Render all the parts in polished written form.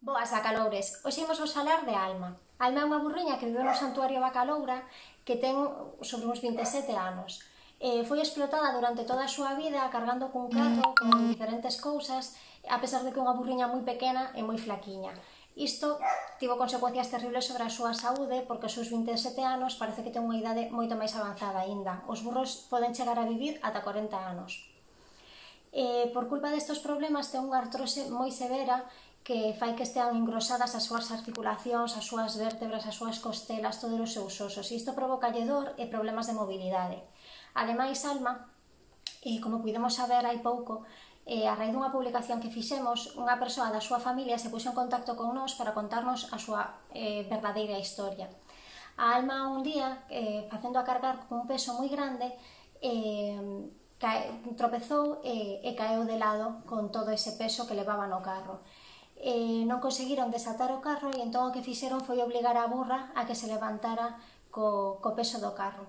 Boas bacaloures, hoxe imos vos falar de Alma. Alma é unha burriña que vive no santuario Bacaloura que ten sobre uns 27 anos. Foi explotada durante toda a súa vida cargando cun carro con diferentes cousas, a pesar de que é unha burriña moi pequena e moi flaquiña. Isto tivo consecuencias terribles sobre a súa saúde porque aos seus 27 anos parece que ten unha idade moito máis avanzada aínda. Os burros poden chegar a vivir ata 40 anos. Por culpa destes problemas ten unha artrose moi severa que fai que estean engrosadas as súas articulacións, as súas vértebras, as súas costelas, todos os seus osos. E isto provoca dor e problemas de mobilidade. Ademais, Alma, como pudemos saber hai pouco, a raíz dunha publicación que fixemos, unha persoa da súa familia se puxo en contacto con nós para contarnos a súa verdadeira historia. A Alma un día, facendo a cargar con un peso moi grande, tropezou e caeu de lado con todo ese peso que levaba no carro. Non conseguiron desatar o carro e entón o que fixeron foi obligar a burra a que se levantara co peso do carro.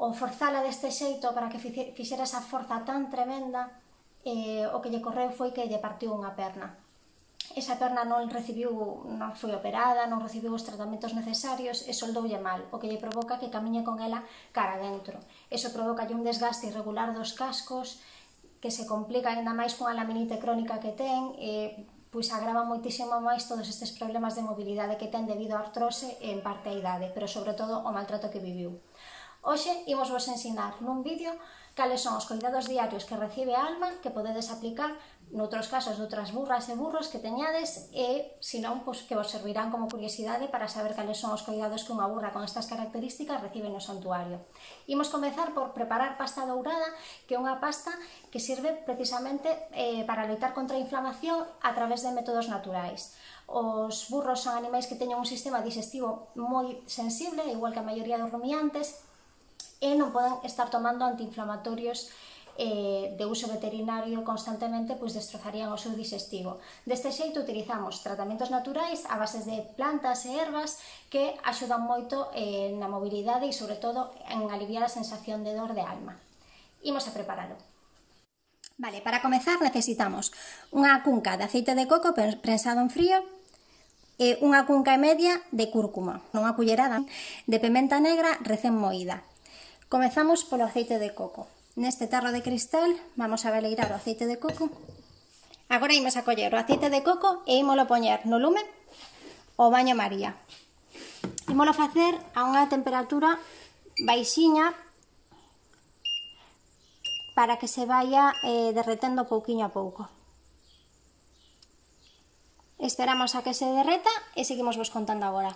O forzala deste xeito para que fixera esa forza tan tremenda, o que lle correu foi que lle partiu unha perna. Esa perna non foi operada, non recibiu os tratamentos necesarios e soldoulle mal, o que lle provoca que camiñe con ela cara adentro. Eso provoca un desgaste irregular dos cascos, que se complica ainda máis cunha laminite crónica que ten, pois agrava moitísimo máis todos estes problemas de mobilidade que ten debido á artrose e en parte á idade, pero sobre todo ao maltrato que viviu. Hoxe imos vos ensinar nun vídeo cales son os cuidados diarios que recibe a Alma que podedes aplicar noutros casos de outras burras e burros que teñades e, senón, que vos servirán como curiosidade para saber cales son os cuidados que unha burra con estas características recibe no santuario. Imos comezar por preparar pasta dourada, que é unha pasta que sirve precisamente para loitar contra a inflamación a través de métodos naturais. Os burros son animais que teñen un sistema digestivo moi sensible, igual que a maioría dos rumiantes, e non poden estar tomando antiinflamatorios de uso veterinario constantemente, pois destrozarían o seu digestivo. Deste xeito utilizamos tratamentos naturais a bases de plantas e ervas que axudan moito na mobilidade e, sobre todo, en aliviar a sensación de dor de Alma. Imos a preparalo. Vale, para comezar necesitamos unha cunca de aceite de coco prensado en frío e unha cunca e media de cúrcuma, unha cullerada de pementa negra recén moída. Comezamos polo aceite de coco. Neste tarro de cristal vamos a baleirar o aceite de coco. Agora imos a coller o aceite de coco e ímolo poñer no lume o baño María. Ímolo facer a unha temperatura baixiña para que se vaya derretendo pouquiño a pouco. Esperamos a que se derreta e seguimos vos contando agora.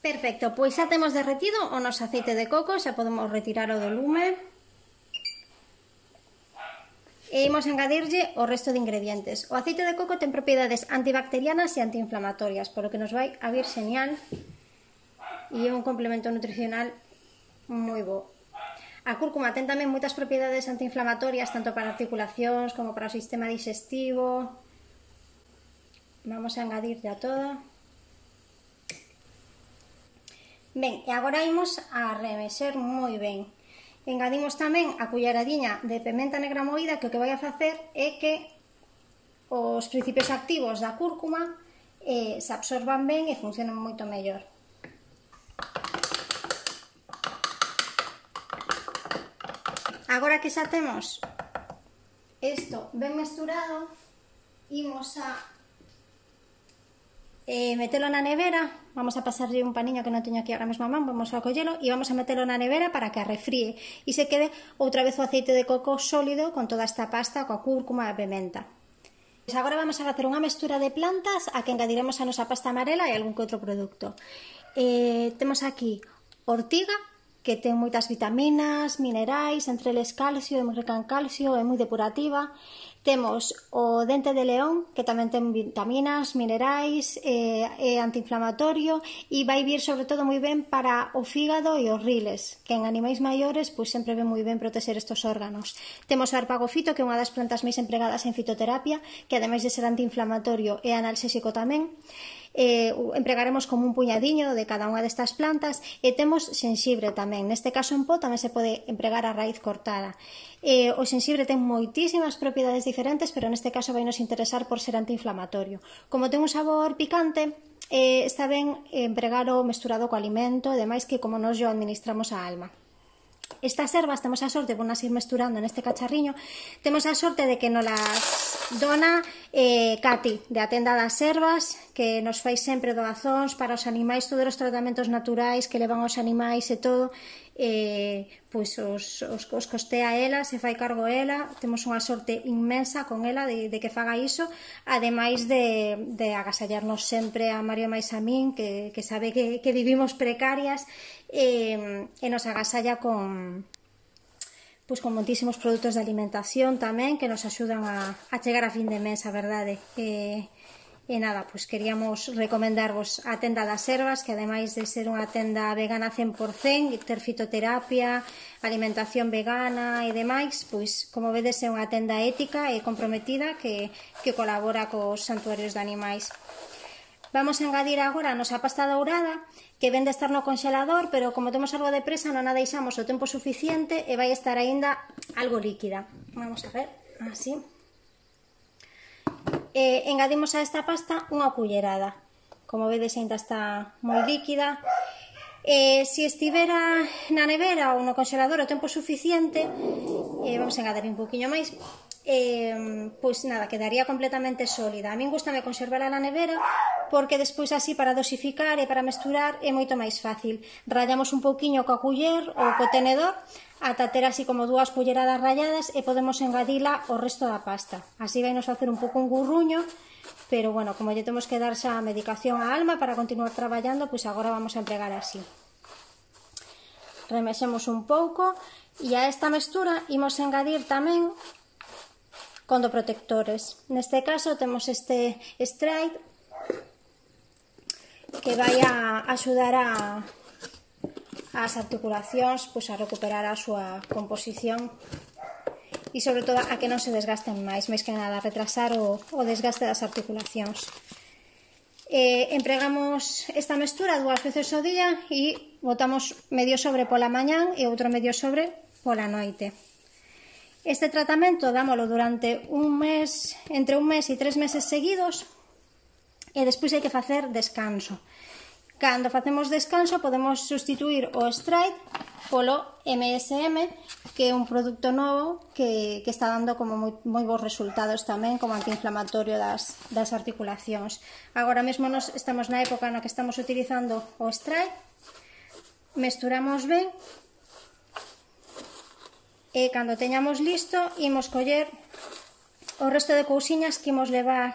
Perfecto, pois xa temos derretido o noso aceite de coco, xa podemos retiralo do lume. E imos engadirlle o resto de ingredientes. O aceite de coco ten propiedades antibacterianas e antiinflamatorias, polo que nos vai a vir xeñal e é un complemento nutricional moi bo. A cúrcuma ten tamén moitas propiedades antiinflamatorias, tanto para articulacións como para o sistema digestivo. Vamos a engadirlle a toda. Ben, e agora imos a remexer moi ben. Engadimos tamén a culleradiña de pementa negra moída, que o que vai a facer é que os principios activos da cúrcuma se absorban ben e funcionen moito mellor. Agora que xa temos isto ben mesturado, imos a metelo na nevera. Vamos a pasarlle un paniño que non teño aquí ahora mesmo a man, vamos a collelo e vamos a metelo na nevera para que arrefríe e se quede outra vez o aceite de coco sólido con toda esta pasta, coa cúrcuma e a pementa. Agora vamos a facer unha mestura de plantas a que engadiremos a nosa pasta amarela e algún que outro produto. Temos aquí ortiga, que ten moitas vitaminas, minerais, entre eles calcio, é moi rica en calcio, é moi depurativa. Temos o dente de león, que tamén ten vitaminas, minerais, é antiinflamatorio e vai vir sobre todo moi ben para o fígado e os riles, que en animais maiores pois sempre ven moi ben protexer estes órganos. Temos o arpagofito, que é unha das plantas máis empregadas en fitoterapia, que ademais de ser antiinflamatorio é analxésico tamén. empregaremos como un puñadiño de cada unha destas plantas, e temos xenxibre tamén. Neste caso en pó tamén se pode empregar a raíz cortada. O xenxibre ten moitísimas propiedades diferentes, pero neste caso vai nos interesar por ser antiinflamatorio. Como ten un sabor picante, está ben empregar o mesturado co alimento, e demais que como nos yo administramos a alma. Estas ervas temos a sorte, vou nas ir mesturando neste cacharriño, temos a sorte de que nos las dona Cati, de a tenda das ervas, que nos fai sempre doazóns para os animais, todos os tratamentos naturais que levan os animais e todo, pois os costea ela, se fai cargo ela. Temos unha sorte inmensa con ela de que faga iso, ademais de agasallarnos sempre a Mario máis a min, que sabe que vivimos precarias, e nos agasalla con moitísimos produtos de alimentación tamén, que nos axudan a chegar a fin de mes, a verdade. E nada, pois queríamos recomendarvos a tenda das ervas, que ademais de ser unha tenda vegana 100%, ter fitoterapia, alimentación vegana e demais, pois como vedes é unha tenda ética e comprometida que colabora cos santuarios de animais. Vamos a engadir agora a nosa pasta dourada, que ven de estar no congelador, pero como temos algo de presa non a deixamos o tempo suficiente e vai estar aínda algo líquida. Vamos a ver, así. Engadimos a esta pasta unha cullerada. Como vedes, aínda está moi líquida. Se estivera na nevera ou no congelador o tempo suficiente, vamos a engadir un poquinho máis, pois nada, quedaría completamente sólida. A min gustame conservala na nevera porque despois así para dosificar e para mesturar é moito máis fácil. Rallamos un pouquiño coa culler ou co tenedor ata ter así como 2 culleradas ralladas e podemos engadila o resto da pasta. Así vai nos facer un pouco un gurruño, pero bueno, como lle temos que dar xa a medicación á alma para continuar traballando, pois agora vamos a empregar así. Remexemos un pouco e a esta mestura imos engadir tamén condoprotectores. Neste caso temos este Stride, que vai a axudar as articulacións pois a recuperar a súa composición e sobre todo a que non se desgasten máis que nada, retrasar o desgaste das articulacións. Empregamos esta mestura 2 veces ao día e botamos medio sobre pola mañán e outro medio sobre pola noite. Este tratamento dámolo durante un mes, entre un mes e 3 meses seguidos, e despois hai que facer descanso. Cando facemos descanso podemos sustituir o Stride polo MSM, que é un produto novo que está dando como moi bons resultados tamén como antiinflamatorio das articulacións. Agora mesmo nos estamos na época na que estamos utilizando o Stride, mesturamos ben e cando teñamos listo imos coller o resto de cousiñas que imos levar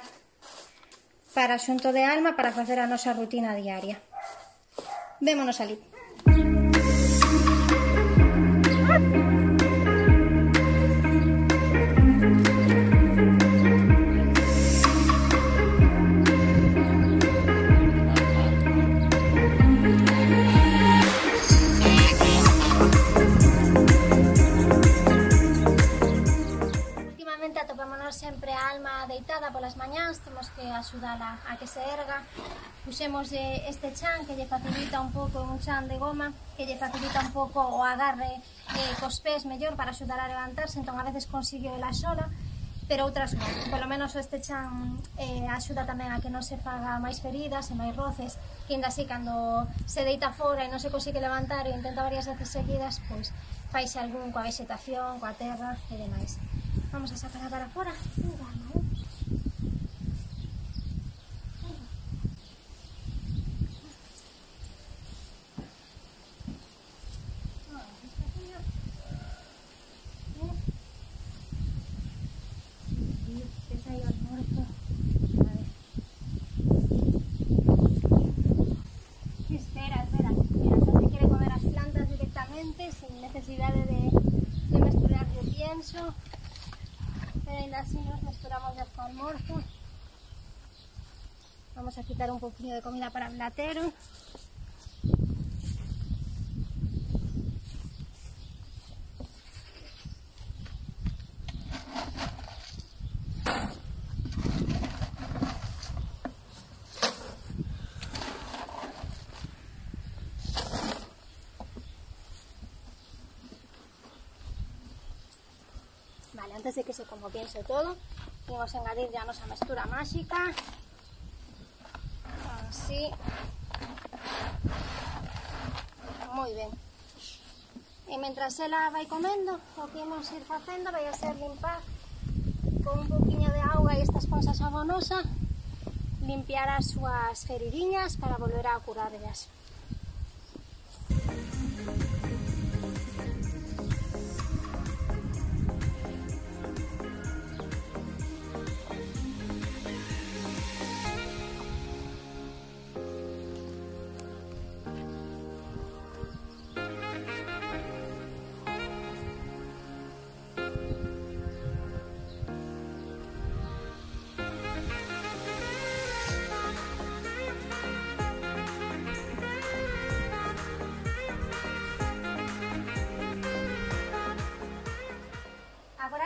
para xunto de alma para facer a nosa rutina diaria. Vémonos alí. Atopámonos sempre a alma deitada polas mañáns, temos que axudala a que se erga. Puxemos este chan que lle facilita un pouco, un chan de goma que lle facilita un pouco o agarre cos pés mellor para axudar a levantarse, entón a veces consigue ela sola, pero outras non. Polo menos este chan axuda tamén a que non se faga máis feridas e máis roces, que ainda así cando se deita fora e non se consigue levantar e intenta varias veces seguidas, pois faise algún coa vegetación, coa terra e demais. Vamos a sacar para fora. Espera. Mira, se quiere comer las plantas directamente sin necesidad de mezclar de pienso. Ainda así nos mesturamos ya con almuerzo. Vamos a quitar un poquillo de comida para el blatero. Vale, antes de que se homogeneice todo, vamos a engadir ya nosa mestura máxica. Así. Moi ben. E mentras ela vai comendo, o que vamos ir facendo vai a ser limpar con un poquinho de auga e esta esponsa sabonosa, limpiar as súas feridiñas para volver a curarlas.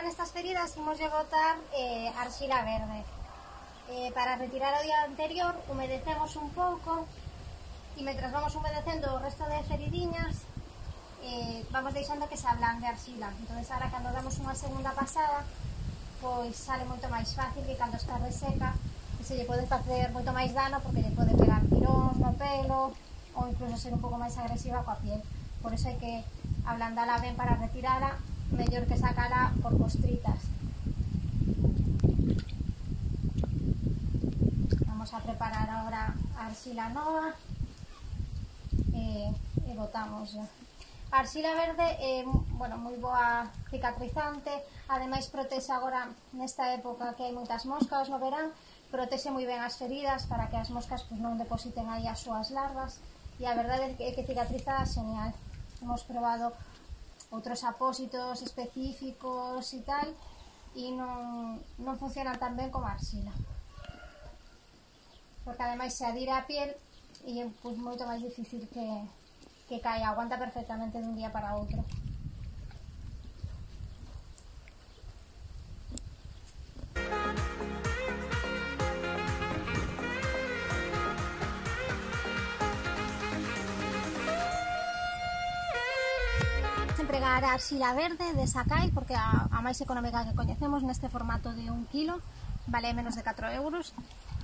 Nestas feridas imos de botar arxila verde. Para retirar o día anterior humedecemos un pouco e mentras vamos humedecendo o resto de feridiñas vamos deixando que se ablande a arxila. Entón, ahora cando damos unha segunda pasada, pois sale moito máis fácil que cando está reseca, que se lle pode facer moito máis dano porque lle pode pegar tiróns no pelo ou incluso ser un pouco máis agresiva coa piel. Por iso hai que ablandala ben para retirala, mellor que sacala por costritas. Vamos a preparar agora a arxila nova e botamos. A arxila verde é moi boa cicatrizante, ademais protexe agora nesta época que hai moitas moscas no verán, protexe moi ben as feridas para que as moscas non depositen aí as súas larvas e a verdade é que cicatriza genial. Hemos probado outros apósitos específicos e tal e non funcionan tan ben como a arxila, porque ademais se adira a piel e é moito máis difícil que caia, aguanta perfectamente dun día para outro. Empregar a arxila verde de Sakai porque a máis económica que coñecemos neste formato de 1 kilo, vale menos de 4 euros,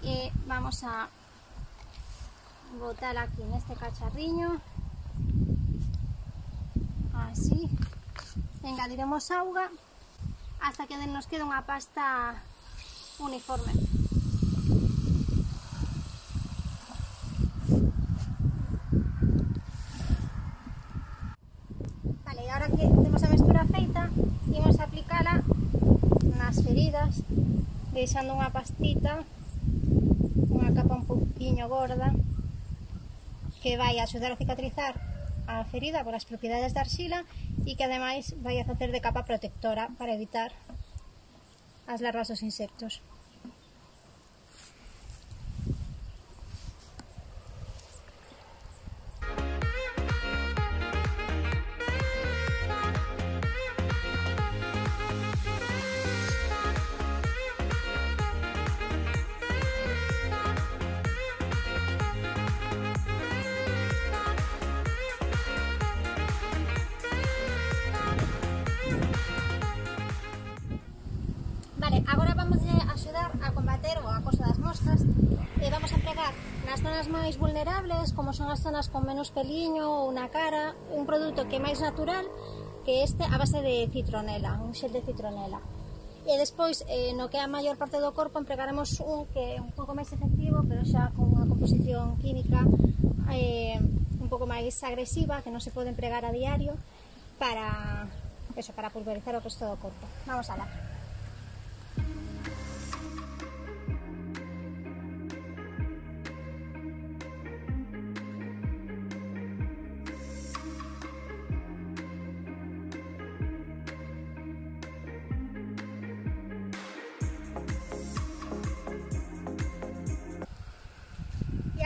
e vamos a botar aquí neste cacharriño así, engadiremos auga hasta que nos quede unha pasta uniforme. Ahora que temos a mestura feita, imos aplicala nas feridas, deixando unha pastita, unha capa un poquinho gorda, que vai axudar a cicatrizar a ferida por as propiedades da arxila e que ademais vai a facer de capa protectora para evitar as larvas dos insectos. Agora vamos a axudar a combater o acoso das moscas e vamos a empregar nas zonas máis vulnerables, como son as zonas con menos peliño ou na cara, un produto que é máis natural que este a base de citronela, un xel de citronela. E despois, no que é a maior parte do corpo, empregaremos un que é un pouco máis efectivo, pero xa con unha composición química un pouco máis agresiva, que non se pode empregar a diario para pulverizar o resto do corpo. Vamos alá.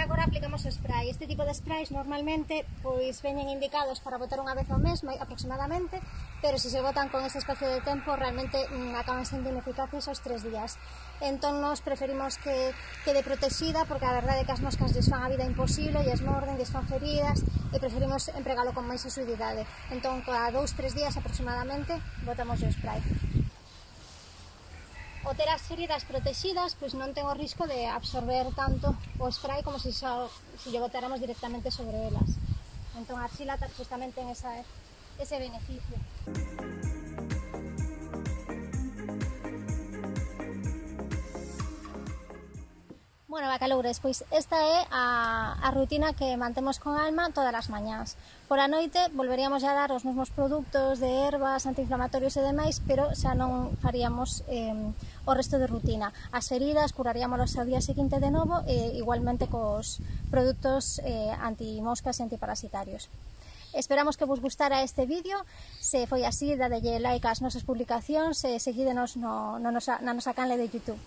Agora aplicamos o spray. Este tipo de sprays normalmente pois veñen indicados para botar unha vez ao mes aproximadamente, pero se botan con este espacio de tempo realmente acaban sendo ineficaces aos 3 días. Entón nos preferimos que quede protexida porque a verdade é que as moscas lles fan a vida imposible, lles morden, lles fan feridas e preferimos empregalo con máis asiduidade. Entón cada 2-3 días aproximadamente botamos o spray. o ter as feridas protegidas, pois non ten o risco de absorber tanto o spray como se lle botáramos directamente sobre elas. Entón a arxila pois tamén ten ese beneficio. Bueno, bacaloures, pois esta é a rutina que mantemos con Alma todas as mañás. Por a noite volveríamos a dar os mesmos produtos de ervas, antiinflamatorios e demais, pero xa non faríamos o resto de rutina. As feridas curaríamolos ao día seguinte de novo, igualmente cos produtos antimoscas e antiparasitarios. Esperamos que vos gustara este vídeo. Se foi así, dadelle like ás nosas publicacións e seguídenos na nosa canle de YouTube.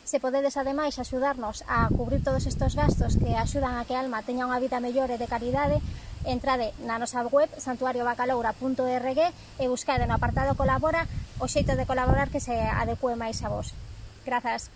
Se podedes ademais axudarnos a cubrir todos estes gastos que axudan a que Alma teña unha vida mellor e de calidade, entrade na nosa web santuariobacaloura.org e buscade no apartado colabora o xeito de colaborar que se adecue máis a vos. Grazas.